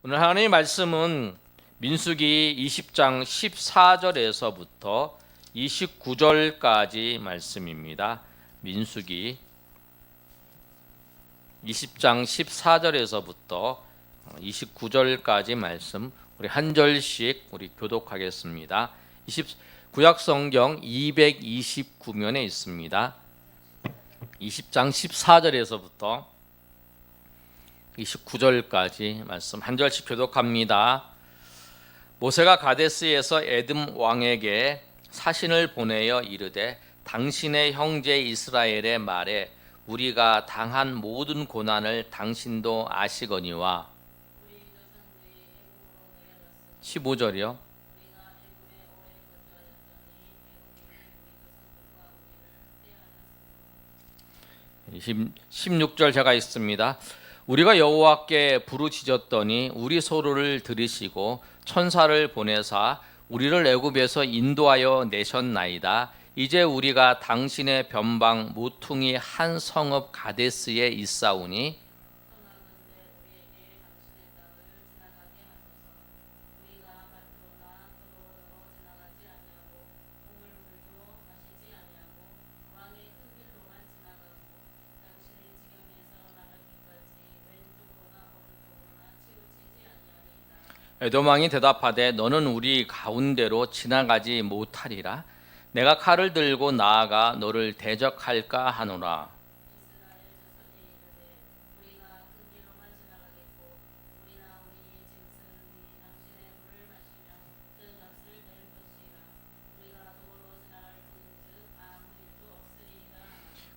오늘 하나님의 말씀은 민수기 20장 14절에서부터 29절까지 말씀입니다. 민수기 20장 14절에서부터 29절까지 말씀 우리 한 절씩 우리 교독하겠습니다. 구약 성경 229면에 있습니다. 20장 14절에서부터 29절까지 말씀 한 절씩 교독합니다. 모세가 가데스에서 에돔 왕에게 사신을 보내어 이르되 당신의 형제 이스라엘의 말에 우리가 당한 모든 고난을 당신도 아시거니와 15절이요. 16절 제가 있습니다. 우리가 여호와께 부르짖었더니 우리 소리를 들으시고 천사를 보내사 우리를 애굽에서 인도하여 내셨나이다. 이제 우리가 당신의 변방 모퉁이 한 성읍 가데스에 있사오니 에돔 왕이 대답하되 너는 우리 가운데로 지나가지 못하리라. 내가 칼을 들고 나아가 너를 대적할까 하노라.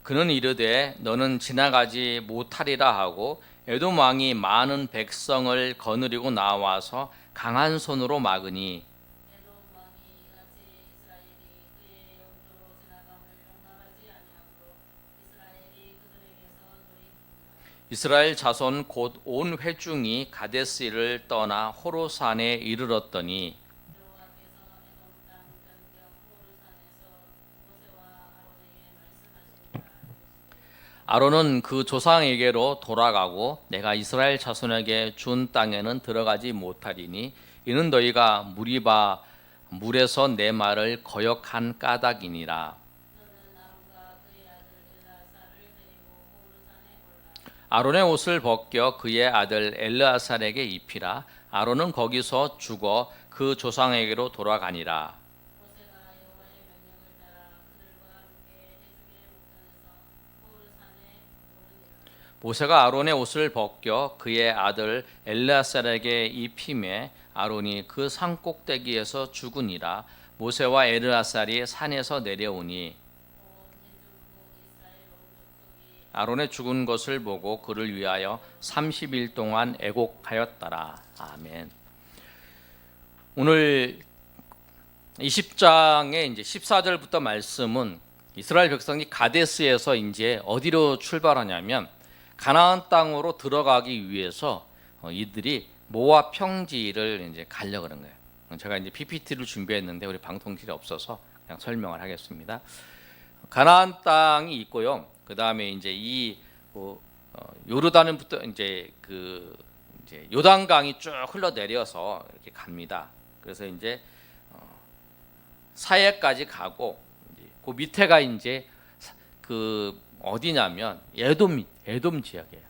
그는 이르되 너는 지나가지 못하리라 하고 에돔 왕이 많은 백성을 거느리고 나와서 강한 손으로 막으니 이스라엘 자손 곧 온 회중이 가데스를 떠나 호로산에 이르렀더니 아론은 그 조상에게로 돌아가고 내가 이스라엘 자손에게 준 땅에는 들어가지 못하리니 이는 너희가 물에서 내 말을 거역한 까닭이니라. 아론의 옷을 벗겨 그의 아들 엘르아살에게 입히라. 아론은 거기서 죽어 그 조상에게로 돌아가니라. 모세가 아론의 옷을 벗겨 그의 아들 엘르아살에게 입히매 아론이 그 산 꼭대기에서 죽으니라. 모세와 엘르아살이 산에서 내려오니 아론의 죽은 것을 보고 그를 위하여 30일 동안 애곡하였더라. 아멘. 오늘 20장의 이제 14절부터 말씀은 이스라엘 백성이 가데스에서 이제 어디로 출발하냐면 가나안 땅으로 들어가기 위해서 이들이 모압 평지를 이제 가려고 그런 거예요. 제가 이제 PPT를 준비했는데 우리 방통실이 없어서 그냥 설명을 하겠습니다. 가나안 땅이 있고요. 그 다음에 이제 이 요르단부터 이제 이제 요단강이 쭉 흘러 내려서 이렇게 갑니다. 그래서 이제 사해까지 가고 그 밑에가 이제 그 어디냐면 에돔 지역이에요.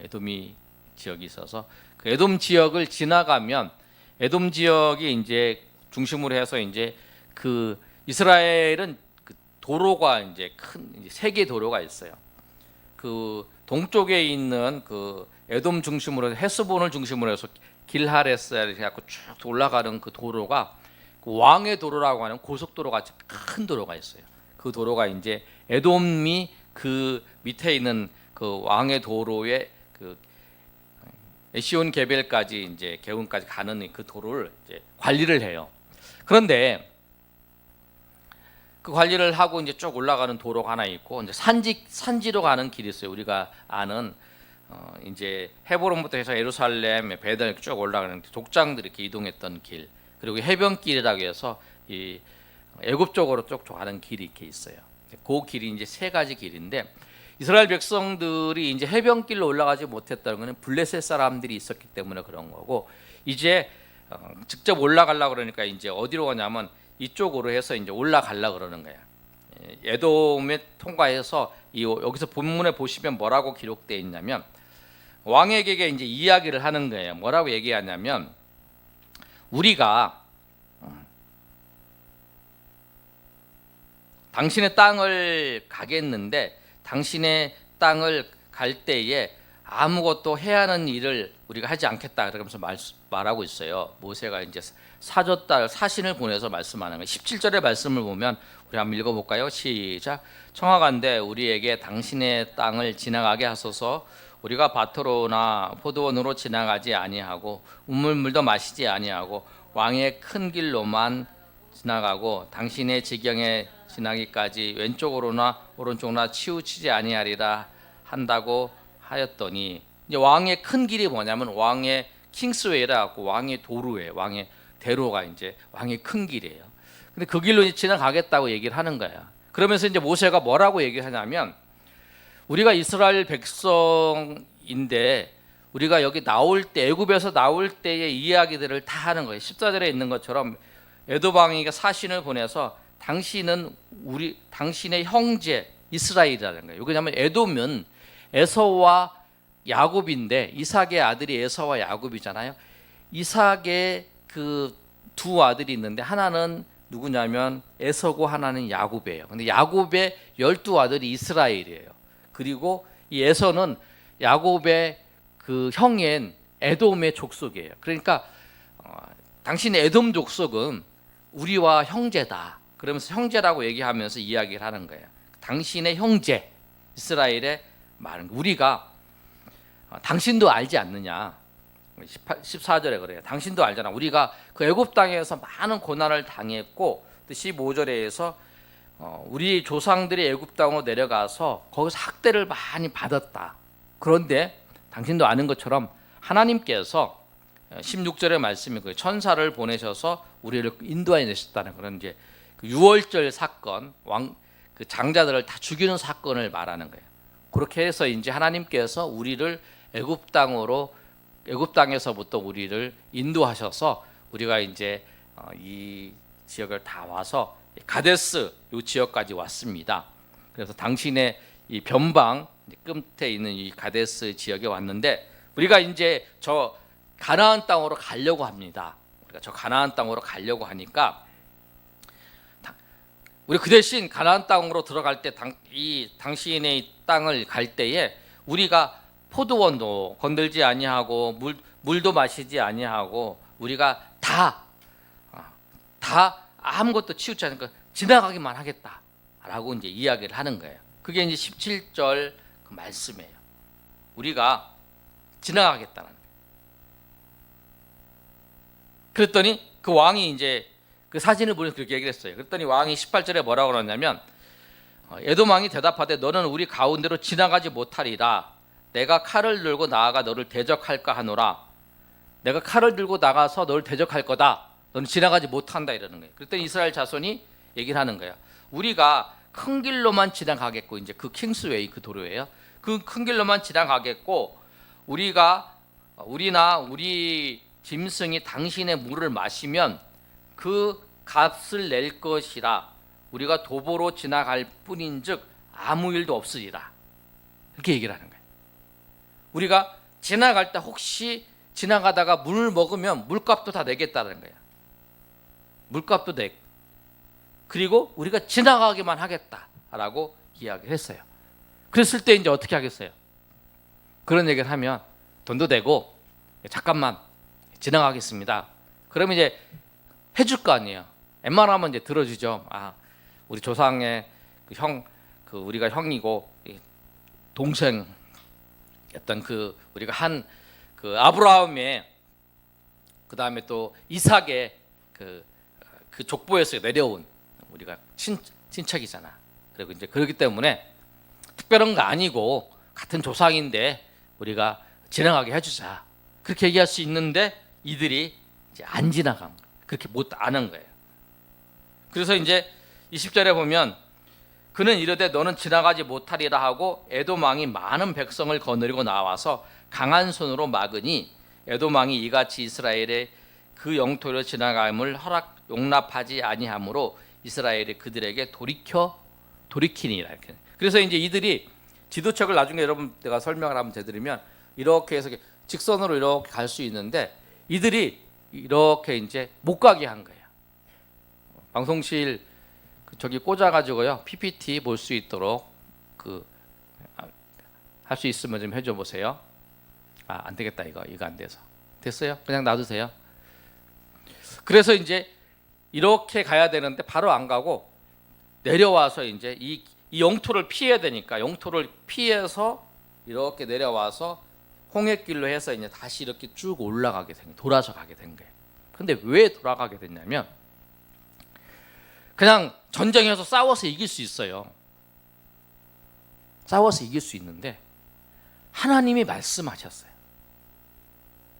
에돔이 지역이 있어서 그 에돔 지역을 지나가면 에돔 지역이 이제 중심으로 해서 이제 그 이스라엘은 그 도로가 이제 큰 세 개 도로가 있어요. 그 동쪽에 있는 그 에돔 중심으로 헤스본을 중심으로 해서 길하레스를 해갖고 쭉 올라가는 그 도로가 그 왕의 도로라고 하는 고속도로 같이 큰 도로가 있어요. 그 도로가 이제 에돔이 그 밑에 있는 그 왕의 도로에 그 에시온 게벨까지 이제 게운까지 가는 그 도로를 이제 관리를 해요. 그런데 그 관리를 하고 이제 쭉 올라가는 도로가 하나 있고 이제 산지로 가는 길이 있어요. 우리가 아는 이제 헤브론부터 해서 예루살렘, 베델 쭉 올라가는 족장들이 이렇게 이동했던 길, 그리고 해변길이라고 해서 이 애굽 쪽으로 쭉 가는 길이 이렇게 있어요. 그 길이 이제 세 가지 길인데 이스라엘 백성들이 이제 해변길로 올라가지 못했다는 것은 블레셋 사람들이 있었기 때문에 그런 거고, 이제 직접 올라가려고 그러니까 이제 어디로 가냐면 이쪽으로 해서 이제 올라가려고 그러는 거야. 에돔에 통과해서 여기서 본문에 보시면 뭐라고 기록되어 있냐면, 왕에게 이제 이야기를 하는 거예요. 뭐라고 얘기하냐면, 우리가 당신의 땅을 가겠는데 당신의 땅을 갈 때에 아무것도 해야 하는 일을 우리가 하지 않겠다 그러면서 말하고 있어요. 모세가 이제 사신을 보내서 말씀하는 거예요. 17절의 말씀을 보면 우리 한번 읽어볼까요? 시작. 청하간대 우리에게 당신의 땅을 지나가게 하소서. 우리가 밭으로나 포도원으로 지나가지 아니하고 우물물도 마시지 아니하고 왕의 큰 길로만 지나가고 당신의 지경에 지나기까지 왼쪽으로나 오른쪽으로나 치우치지 아니하리라 한다고 하였더니, 이제 왕의 큰 길이 뭐냐면 왕의 킹스웨이라고, 왕의 도로예요. 왕의 대로가 이제 왕의 큰 길이에요. 근데 그 길로 이제 지나가겠다고 얘기를 하는 거야. 그러면서 이제 모세가 뭐라고 얘기를 하냐면, 우리가 이스라엘 백성인데 우리가 여기 나올 때, 애굽에서 나올 때의 이야기들을 다 하는 거예요. 14절에 있는 것처럼 에돔 왕에게 사신을 보내서 당신의 형제 이스라엘이라는 거예요. 여기 뭐냐면 에돔은 에서와 야곱인데, 이삭의 아들이 에서와 야곱이잖아요. 이삭의 그 두 아들이 있는데 하나는 누구냐면 에서고 하나는 야곱이에요. 근데 야곱의 12아들이 이스라엘이에요. 그리고 이 에서는 야곱의 그 형인 에돔의 족속이에요. 그러니까 당신의 에돔 족속은 우리와 형제다. 그러면서 형제라고 얘기하면서 이야기를 하는 거예요. 당신의 형제 이스라엘의 말은, 우리가 당신도 알지 않느냐. 14절에 그래요. 당신도 알잖아. 우리가 그 애굽 땅에서 많은 고난을 당했고, 15절에서 우리 조상들이 애굽 땅으로 내려가서 거기서 학대를 많이 받았다. 그런데 당신도 아는 것처럼 하나님께서 16절의 말씀이 그 천사를 보내셔서 우리를 인도해 내셨다는 그런 이제 그 유월절 사건, 그 장자들을 다 죽이는 사건을 말하는 거예요. 그렇게 해서 이제 하나님께서 우리를 애굽 땅에서부터 우리를 인도하셔서 우리가 이제 이 지역을 다 와서 가데스 이 지역까지 왔습니다. 그래서 당신의 이 변방 끝에 있는 이 가데스 지역에 왔는데, 우리가 이제 저 가나안 땅으로 가려고 합니다. 우리가 저 가나안 땅으로 가려고 하니까, 우리 그 대신 가나안 땅으로 들어갈 때 당신의 땅을 갈 때에 우리가 포도원도 건들지 아니하고 물도 마시지 아니하고 우리가 다 아무것도 치우지 않고 지나가기만 하겠다라고 이제 이야기를 하는 거예요. 그게 이제 17절 그 말씀이에요. 우리가 지나가겠다는 거예요. 그랬더니 그 왕이 이제 그 사진을 보면서 그렇게 얘기를 했어요. 그랬더니 왕이 18절에 뭐라고 그러냐면, 에돔 왕이 대답하되 너는 우리 가운데로 지나가지 못하리라. 내가 칼을 들고 나아가 너를 대적할까 하노라. 내가 칼을 들고 나가서 너를 대적할 거다. 너는 지나가지 못한다 이러는 거예요. 그랬더니 이스라엘 자손이 얘기를 하는 거예요. 우리가 큰 길로만 지나가겠고, 이제 그 킹스웨이 그 도로예요. 그 큰 길로만 지나가겠고, 우리나 우리 짐승이 당신의 물을 마시면 그 값을 낼 것이라. 우리가 도보로 지나갈 뿐인즉 아무 일도 없으리라. 이렇게 얘기를 하는 거예요. 우리가 지나갈 때 혹시 지나가다가 물을 먹으면 물값도 다 내겠다는 거예요. 물값도 내. 그리고 우리가 지나가기만 하겠다라고 이야기를 했어요. 그랬을 때 이제 어떻게 하겠어요? 그런 얘기를 하면 돈도 내고 잠깐만 지나가겠습니다. 그러면 이제 해줄 거 아니에요. 웬만하면 이제 들어주죠. 우리 조상의 우리가 형이고 동생였던 우리가 한 그 아브라함의 그 다음에 또 이삭의 그 족보에서 내려온 우리가 친척이잖아. 그리고 이제 그렇기 때문에 특별한 거 아니고 같은 조상인데 우리가 지나가게 해주자. 그렇게 얘기할 수 있는데 이들이 이제 안 지나간 거예요. 그렇게 못 안 한 거예요. 그래서 이제 20절에 보면 그는 이르되 너는 지나가지 못하리라 하고 에돔 왕이 많은 백성을 거느리고 나와서 강한 손으로 막으니 에돔 왕이 이같이 이스라엘의 그 영토로 지나감을 용납하지 아니하므로 이스라엘이 그들에게 돌이키니라. 그래서 이제 이들이 지도책을 나중에 여러분 내가 설명을 한번 해드리면 이렇게 해서 직선으로 이렇게 갈 수 있는데 이들이 이렇게 이제 못 가게 한 거예요. 방송실 저기 꽂아가지고요 PPT 볼 수 있도록 할 수 있으면 좀 해줘 보세요. 안 되겠다 이거 안 돼서 됐어요. 그냥 놔두세요. 그래서 이제 이렇게 가야 되는데 바로 안 가고 내려와서 이제 이 영토를 피해야 되니까 영토를 피해서 이렇게 내려와서 홍해길로 해서 이제 다시 이렇게 쭉 올라가게 된 거예요. 돌아서 가게 된 거예요. 근데 왜 돌아가게 됐냐면 그냥 전쟁에서 싸워서 이길 수 있어요. 싸워서 이길 수 있는데 하나님이 말씀하셨어요.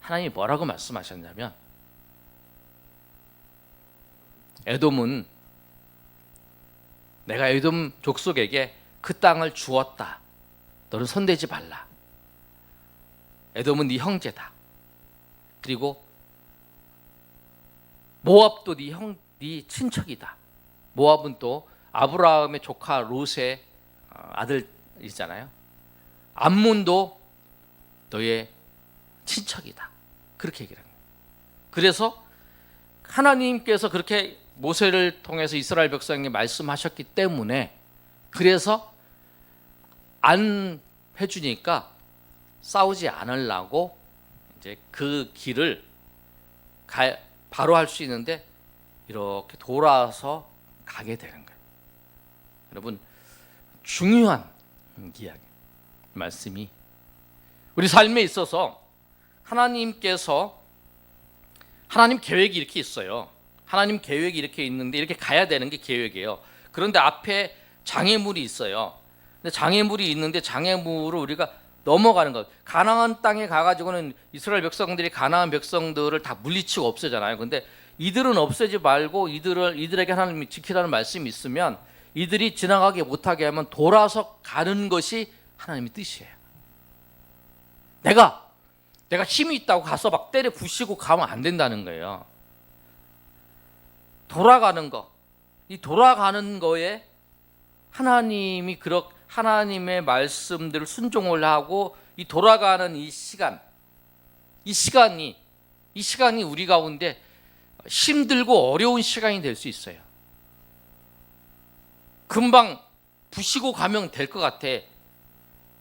하나님이 뭐라고 말씀하셨냐면 에돔은 내가 에돔 족속에게 그 땅을 주었다. 너는 손대지 말라. 에돔은 네 형제다. 그리고 모압도 네 친척이다. 모압은 또 아브라함의 조카 롯의 아들이잖아요. 암몬도 너의 친척이다. 그렇게 얘기를 합니다. 그래서 하나님께서 그렇게 모세를 통해서 이스라엘 백성에게 말씀하셨기 때문에 그래서 안 해주니까 싸우지 않으려고 이제 그 길을 바로 할 수 있는데 이렇게 돌아서 가게 되는 거예요. 여러분 중요한 이야기 말씀이 우리 삶에 있어서 하나님께서 하나님 계획이 이렇게 있어요. 하나님 계획이 이렇게 있는데 이렇게 가야 되는 게 계획이에요. 그런데 앞에 장애물이 있어요. 근데 장애물이 있는데 장애물을 우리가 넘어가는 것. 가나안 땅에 가가지고는 이스라엘 백성들이 가나안 백성들을 다 물리치고 없애잖아요. 근데 이들은 없애지 말고 이들에게 하나님이 지키라는 말씀이 있으면 이들이 지나가게 못하게 하면 돌아서 가는 것이 하나님의 뜻이에요. 내가 힘이 있다고 가서 막 때려 부시고 가면 안 된다는 거예요. 돌아가는 거, 이 돌아가는 거에 하나님이 하나님의 말씀들을 순종을 하고 이 돌아가는 이 시간이 우리 가운데 힘들고 어려운 시간이 될 수 있어요. 금방 부시고 가면 될 것 같아.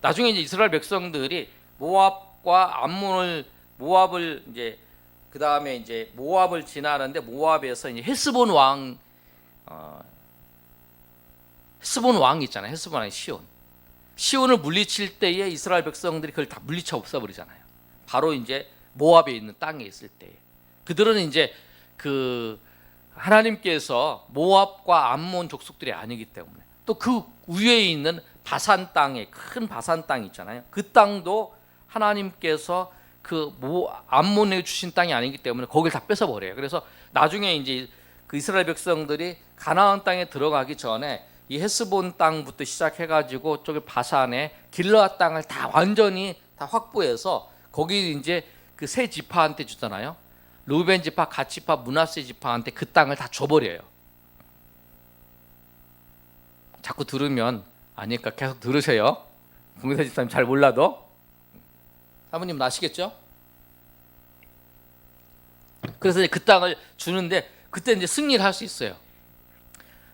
나중에 이제 이스라엘 백성들이 모압과 모압을 이제 그 다음에 이제 모압을 지나는데 모압에서 이제 헤스본 왕 있잖아요. 헤스본 왕이 시온을 물리칠 때에 이스라엘 백성들이 그걸 다 물리쳐 없애버리잖아요. 바로 이제 모압에 있는 땅에 있을 때 그들은 이제 그 하나님께서 모압과 암몬 족속들이 아니기 때문에 또 그 위에 있는 바산 땅에 큰 바산 땅 있잖아요. 그 땅도 하나님께서 그 암몬에게 주신 땅이 아니기 때문에 거기를 다 뺏어 버려요. 그래서 나중에 이제 그 이스라엘 백성들이 가나안 땅에 들어가기 전에 이 헤스본 땅부터 시작해가지고 저기 바산에 길르앗 땅을 다 완전히 다 확보해서 거기 이제 그 세 지파한테 주잖아요. 루벤 지파, 갓 지파, 므낫세 지파한테 그 땅을 다 줘버려요. 자꾸 들으면 아니까 계속 들으세요. 공사 집사님 잘 몰라도 사모님은 아시겠죠? 그래서 이제 그 땅을 주는데 그때 이제 승리를 할 수 있어요.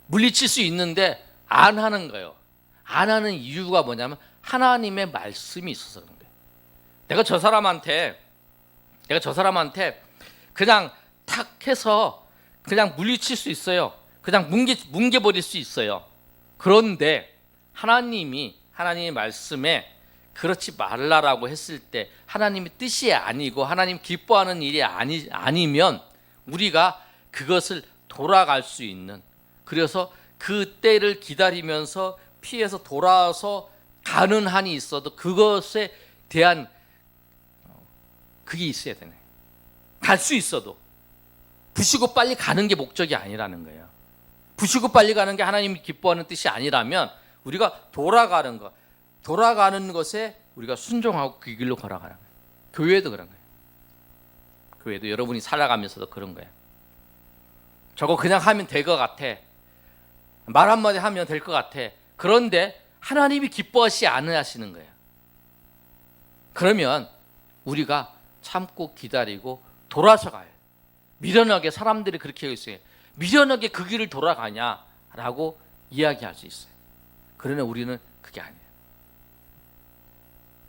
물리칠 수 있는데 안 하는 거예요. 안 하는 이유가 뭐냐면 하나님의 말씀이 있어서 그런 거예요. 내가 저 사람한테 그냥 탁 해서 그냥 물리칠 수 있어요. 그냥 뭉개버릴 수 있어요. 그런데 하나님의 말씀에 그렇지 말라라고 했을 때 하나님의 뜻이 아니고 하나님 기뻐하는 일이 아니면 우리가 그것을 돌아갈 수 있는, 그래서 그 때를 기다리면서 피해서 돌아와서 가는 한이 있어도 그것에 대한 그게 있어야 되네. 갈 수 있어도 부시고 빨리 가는 게 목적이 아니라는 거예요. 부시고 빨리 가는 게 하나님이 기뻐하는 뜻이 아니라면 우리가 돌아가는 것에 우리가 순종하고 그 길로 걸어가는 거예요. 교회도 그런 거예요. 교회도 여러분이 살아가면서도 그런 거예요. 저거 그냥 하면 될 것 같아. 말 한마디 하면 될 것 같아. 그런데 하나님이 기뻐하시지 않으시는 거예요. 그러면 우리가 참고 기다리고 돌아서 가요. 미련하게 사람들이 그렇게 있어요. 미련하게 그 길을 돌아가냐라고 이야기할 수 있어요. 그러나 우리는 그게 아니에요.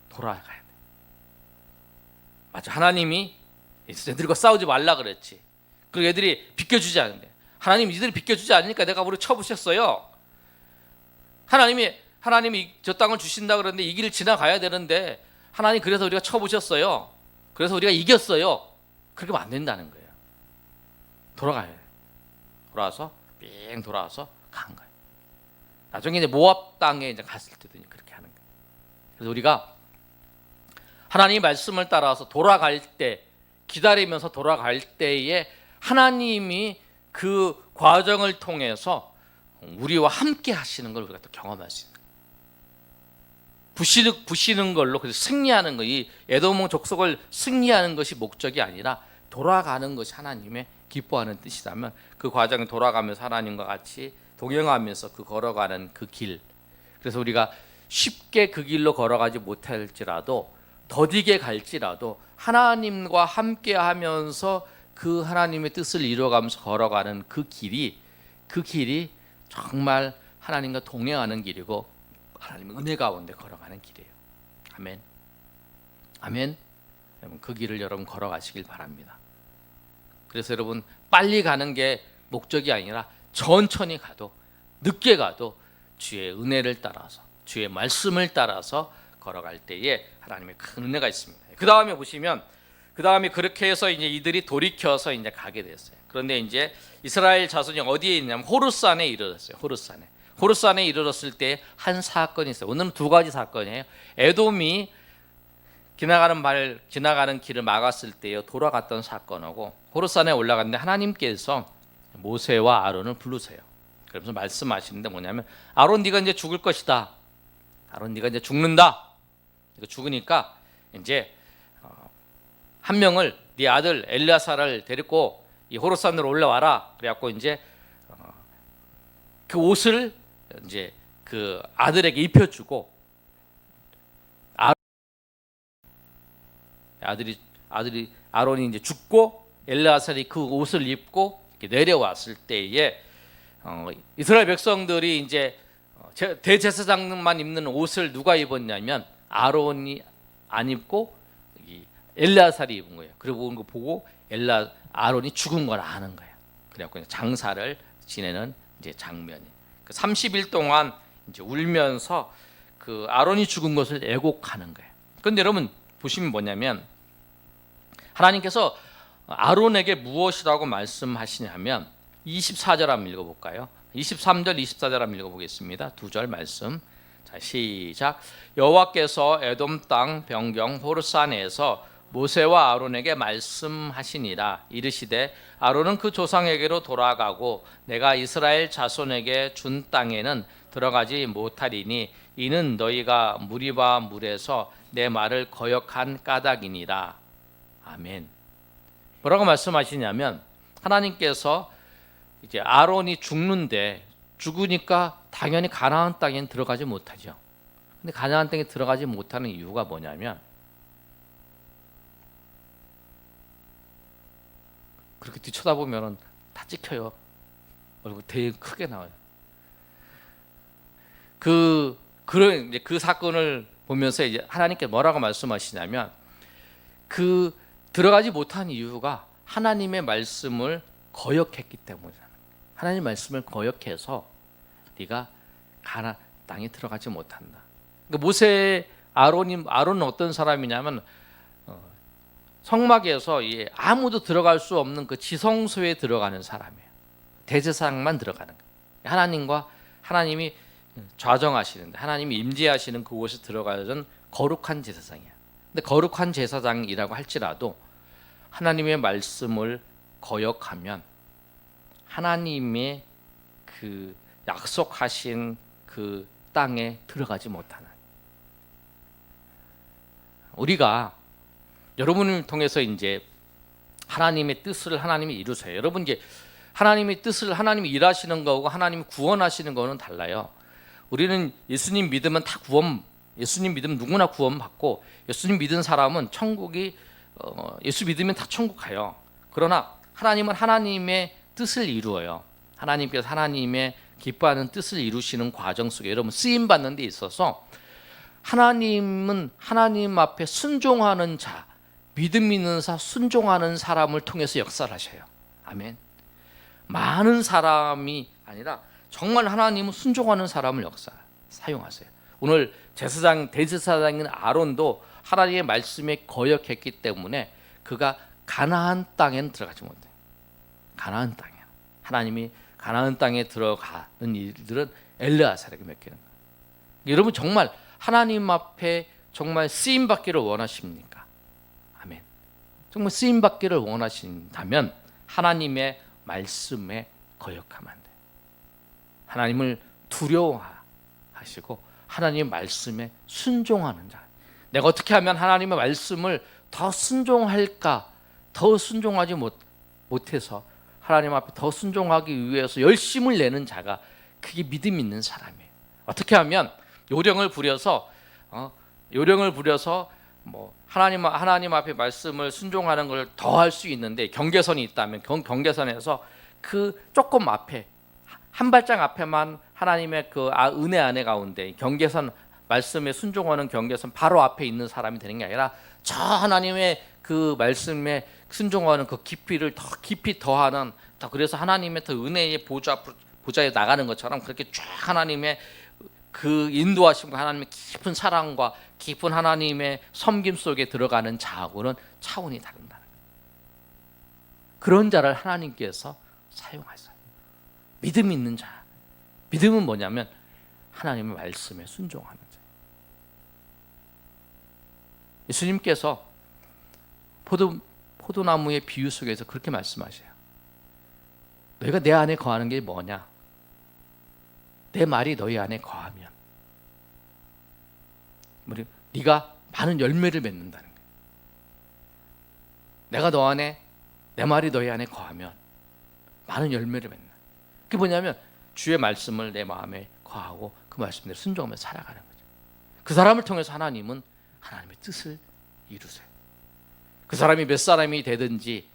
돌아가야 돼. 맞아. 하나님이 애들과 싸우지 말라 그랬지. 그리고 애들이 비켜주지 않는데 하나님 이들이 비켜주지 않으니까 내가 우리 쳐부셨어요. 하나님이 저 땅을 주신다 그러는데 이 길을 지나가야 되는데 하나님 그래서 우리가 쳐보셨어요. 그래서 우리가 이겼어요. 그렇게 하면 안 된다는 거예요. 돌아가야 돼요. 돌아와서 삥 돌아와서 간 거예요. 나중에 이제 모압 땅에 이제 갔을 때도 그렇게 하는 거예요. 그래서 우리가 하나님의 말씀을 따라서 돌아갈 때, 기다리면서 돌아갈 때에 하나님이 그 과정을 통해서 우리와 함께 하시는 걸 우리가 또 경험할 수 있는 거예요. 부시는 걸로 그래서 승리하는 거, 이 에돔 족속을 승리하는 것이 목적이 아니라 돌아가는 것이 하나님의 기뻐하는 뜻이라면 그 과정을 돌아가면서 하나님과 같이 동행하면서 그 걸어가는 그 길, 그래서 우리가 쉽게 그 길로 걸어가지 못할지라도 더디게 갈지라도 하나님과 함께 하면서 그 하나님의 뜻을 이루어가면서 걸어가는 그 길이 정말 하나님과 동행하는 길이고 하나님의 은혜 가운데 걸어가는 길이에요. 아멘. 아멘. 여러분 그 길을 여러분 걸어가시길 바랍니다. 그래서 여러분 빨리 가는 게 목적이 아니라 천천히 가도 늦게 가도 주의 은혜를 따라서 주의 말씀을 따라서 걸어갈 때에 하나님의 큰 은혜가 있습니다. 그 다음에 보시면 그 다음에 그렇게 해서 이제 이들이 돌이켜서 이제 가게 됐어요. 그런데 이제 이스라엘 자손이 어디에 있냐면 호르산에 이르렀어요. 호르산에 이르렀을 때 한 사건이 있어요. 오늘은 두 가지 사건이에요. 에돔이 지나가는 길을 막았을 때요 돌아갔던 사건하고 호르산에 올라갔는데 하나님께서 모세와 아론을 부르세요. 그러면서 말씀하시는데 뭐냐면 아론 네가 이제 죽을 것이다. 아론 네가 이제 죽는다. 이거 죽으니까 이제 한 명을 네 아들 엘리야사를 데리고 이 호르산으로 올라와라. 그래갖고 이제 그 옷을 이제 그 아들에게 입혀주고 아들이 아론이 이제 죽고 엘리야살이 그 옷을 입고 이렇게 내려왔을 때에 이스라엘 백성들이 이제 대제사장만 입는 옷을 누가 입었냐면 아론이 안 입고 엘리야살이 입은 거예요. 그리고 그거 보고 아론이 죽은 걸 아는 거예요. 그래갖고 장사를 지내는 이제 장면이. 30일 동안 이제 울면서 그 아론이 죽은 것을 애곡하는 거예요. 그런데 여러분 보시면 뭐냐면 하나님께서 아론에게 무엇이라고 말씀하시냐면 24절 한번 읽어볼까요? 23절 24절 한번 읽어보겠습니다. 두 절 말씀. 자 시작. 여호와께서 에돔 땅 변경 호르산에서 모세와 아론에게 말씀하시니라. 이르시되 아론은 그 조상에게로 돌아가고 내가 이스라엘 자손에게 준 땅에는 들어가지 못하리니 이는 너희가 무리바 물에서 내 말을 거역한 까닭이니라. 아멘. 뭐라고 말씀하시냐면 하나님께서 이제 아론이 죽으니까 당연히 가나안 땅에는 들어가지 못하죠. 근데 가나안 땅에 들어가지 못하는 이유가 뭐냐면 그렇게 뒤쳐다보면 다 찍혀요. 얼굴 되게 크게 나와요. 그 사건을 보면서 이제 하나님께 뭐라고 말씀하시냐면 그 들어가지 못한 이유가 하나님의 말씀을 거역했기 때문이잖아요. 하나님 말씀을 거역해서 네가 가나안 땅에 들어가지 못한다. 그러니까 아론은 어떤 사람이냐면 성막에서 아무도 들어갈 수 없는 그 지성소에 들어가는 사람이에요. 대제사장만 들어가는 거예요. 하나님이 좌정하시는데 하나님이 임재하시는 그곳에 들어가는 거룩한 제사장이야. 근데 거룩한 제사장이라고 할지라도 하나님의 말씀을 거역하면 하나님의 그 그 약속하신 그 땅에 들어가지 못하는, 우리가 여러분을 통해서 이제 하나님의 뜻을 하나님이 이루세요. 여러분 이제 하나님의 뜻을 하나님이 일하시는 거고 하나님이 구원하시는 거는 달라요. 우리는 예수님 믿으면 다 예수님 믿으면 누구나 구원 받고, 예수님 믿은 사람은 천국이 예수 믿으면 다 천국 가요. 그러나 하나님은 하나님의 뜻을 이루어요. 하나님께서 하나님의 기뻐하는 뜻을 이루시는 과정 속에 여러분 쓰임 받는 데 있어서 하나님은 하나님 앞에 순종하는 자, 믿음 있는 순종하는 사람을 통해서 역사를 하셔요. 아멘. 많은 사람이 아니라 정말 하나님은 순종하는 사람을 사용하세요. 오늘 대제사장인 아론도 하나님의 말씀에 거역했기 때문에 그가 가나안 땅에는 들어가지 못해요. 가나안 땅에 하나님이 가나안 땅에 들어가는 일들은 엘르아살에게 맡기는 거예요. 여러분 정말 하나님 앞에 정말 쓰임 받기를 원하십니까? 아멘. 정말 쓰임 받기를 원하신다면 하나님의 말씀에 거역하면 안 돼요. 하나님을 두려워하시고 하나님의 말씀에 순종하는 자. 내가 어떻게 하면 하나님의 말씀을 더 순종할까? 더 순종하지 못해서 하나님 앞에 더 순종하기 위해서 열심을 내는 자가 그게 믿음 있는 사람이에요. 어떻게 하면 요령을 부려서 뭐 하나님 앞에 말씀을 순종하는 걸 더 할 수 있는데 경계선이 있다면 경계선에서 그 조금 앞에 한 발짝 앞에만 하나님의 그 은혜 안에 가운데 경계선 말씀에 순종하는 경계선 바로 앞에 있는 사람이 되는 게 아니라 저 하나님의 그 말씀에 순종하는 그 깊이를 더 깊이 더하는, 더 그래서 하나님의 더 은혜의 보좌에 나가는 것처럼 그렇게 쫙 하나님의 그 인도하심과 하나님의 깊은 사랑과 깊은 하나님의 섬김 속에 들어가는 자하고는 차원이 다른다는 거예요. 그런 자를 하나님께서 사용하세요. 믿음 있는 자. 믿음은 뭐냐면 하나님의 말씀에 순종하는 자. 예수님께서 포도나무의 비유 속에서 그렇게 말씀하셔요. 너희가 내 안에 거하는 게 뭐냐? 내 말이 너희 안에 거하면 네가 많은 열매를 맺는다는 거예요. 내가 너 안에, 내 말이 너희 안에 거하면 많은 열매를 맺는. 그게 뭐냐면 주의 말씀을 내 마음에 거하고 그 말씀대로 순종하며 살아가는 거죠. 그 사람을 통해서 하나님은 하나님의 뜻을 이루세요. 그 사람이 몇 사람이 되든지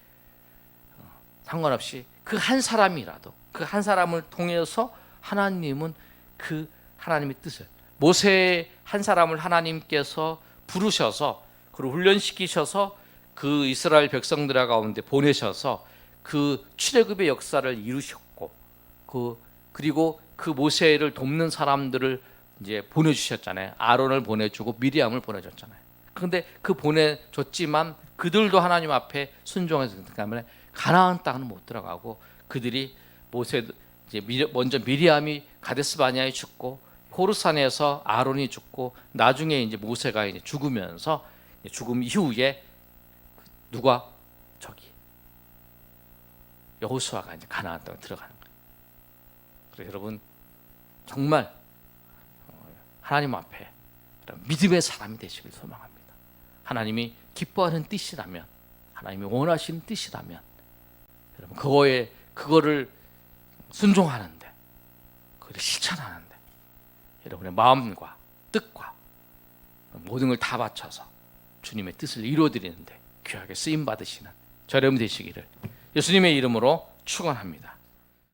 상관없이 그 한 사람이라도 그 한 사람을 통해서 하나님은 그 하나님의 뜻을, 모세 한 사람을 하나님께서 부르셔서 그리고 훈련시키셔서 그 이스라엘 백성들 가운데 보내셔서 그 출애굽의 역사를 이루셨고 그리고 그 모세를 돕는 사람들을 이제 보내주셨잖아요. 아론을 보내주고 미리암을 보내줬잖아요. 그런데 그 보내줬지만 그들도 하나님 앞에 순종해서 때문에 가나안 땅은 못 들어가고 그들이 이제 먼저 미리암이 가데스 바네아에 죽고 호르산에서 아론이 죽고 나중에 이제 모세가 이제 죽으면서 죽음 이후에 누가 여호수아가 이제 가나안 땅에 들어가는 거예요. 그래서 여러분 정말 하나님 앞에 믿음의 사람이 되시길 소망합니다. 하나님이 기뻐하는 뜻이라면, 하나님이 원하시는 뜻이라면 여러분 그거를 순종하는데, 그걸 실천하는데 여러분의 마음과 뜻과 모든 걸 다 바쳐서 주님의 뜻을 이루어드리는데 귀하게 쓰임 받으시는 저 여러분 되시기를 예수님의 이름으로 축원합니다.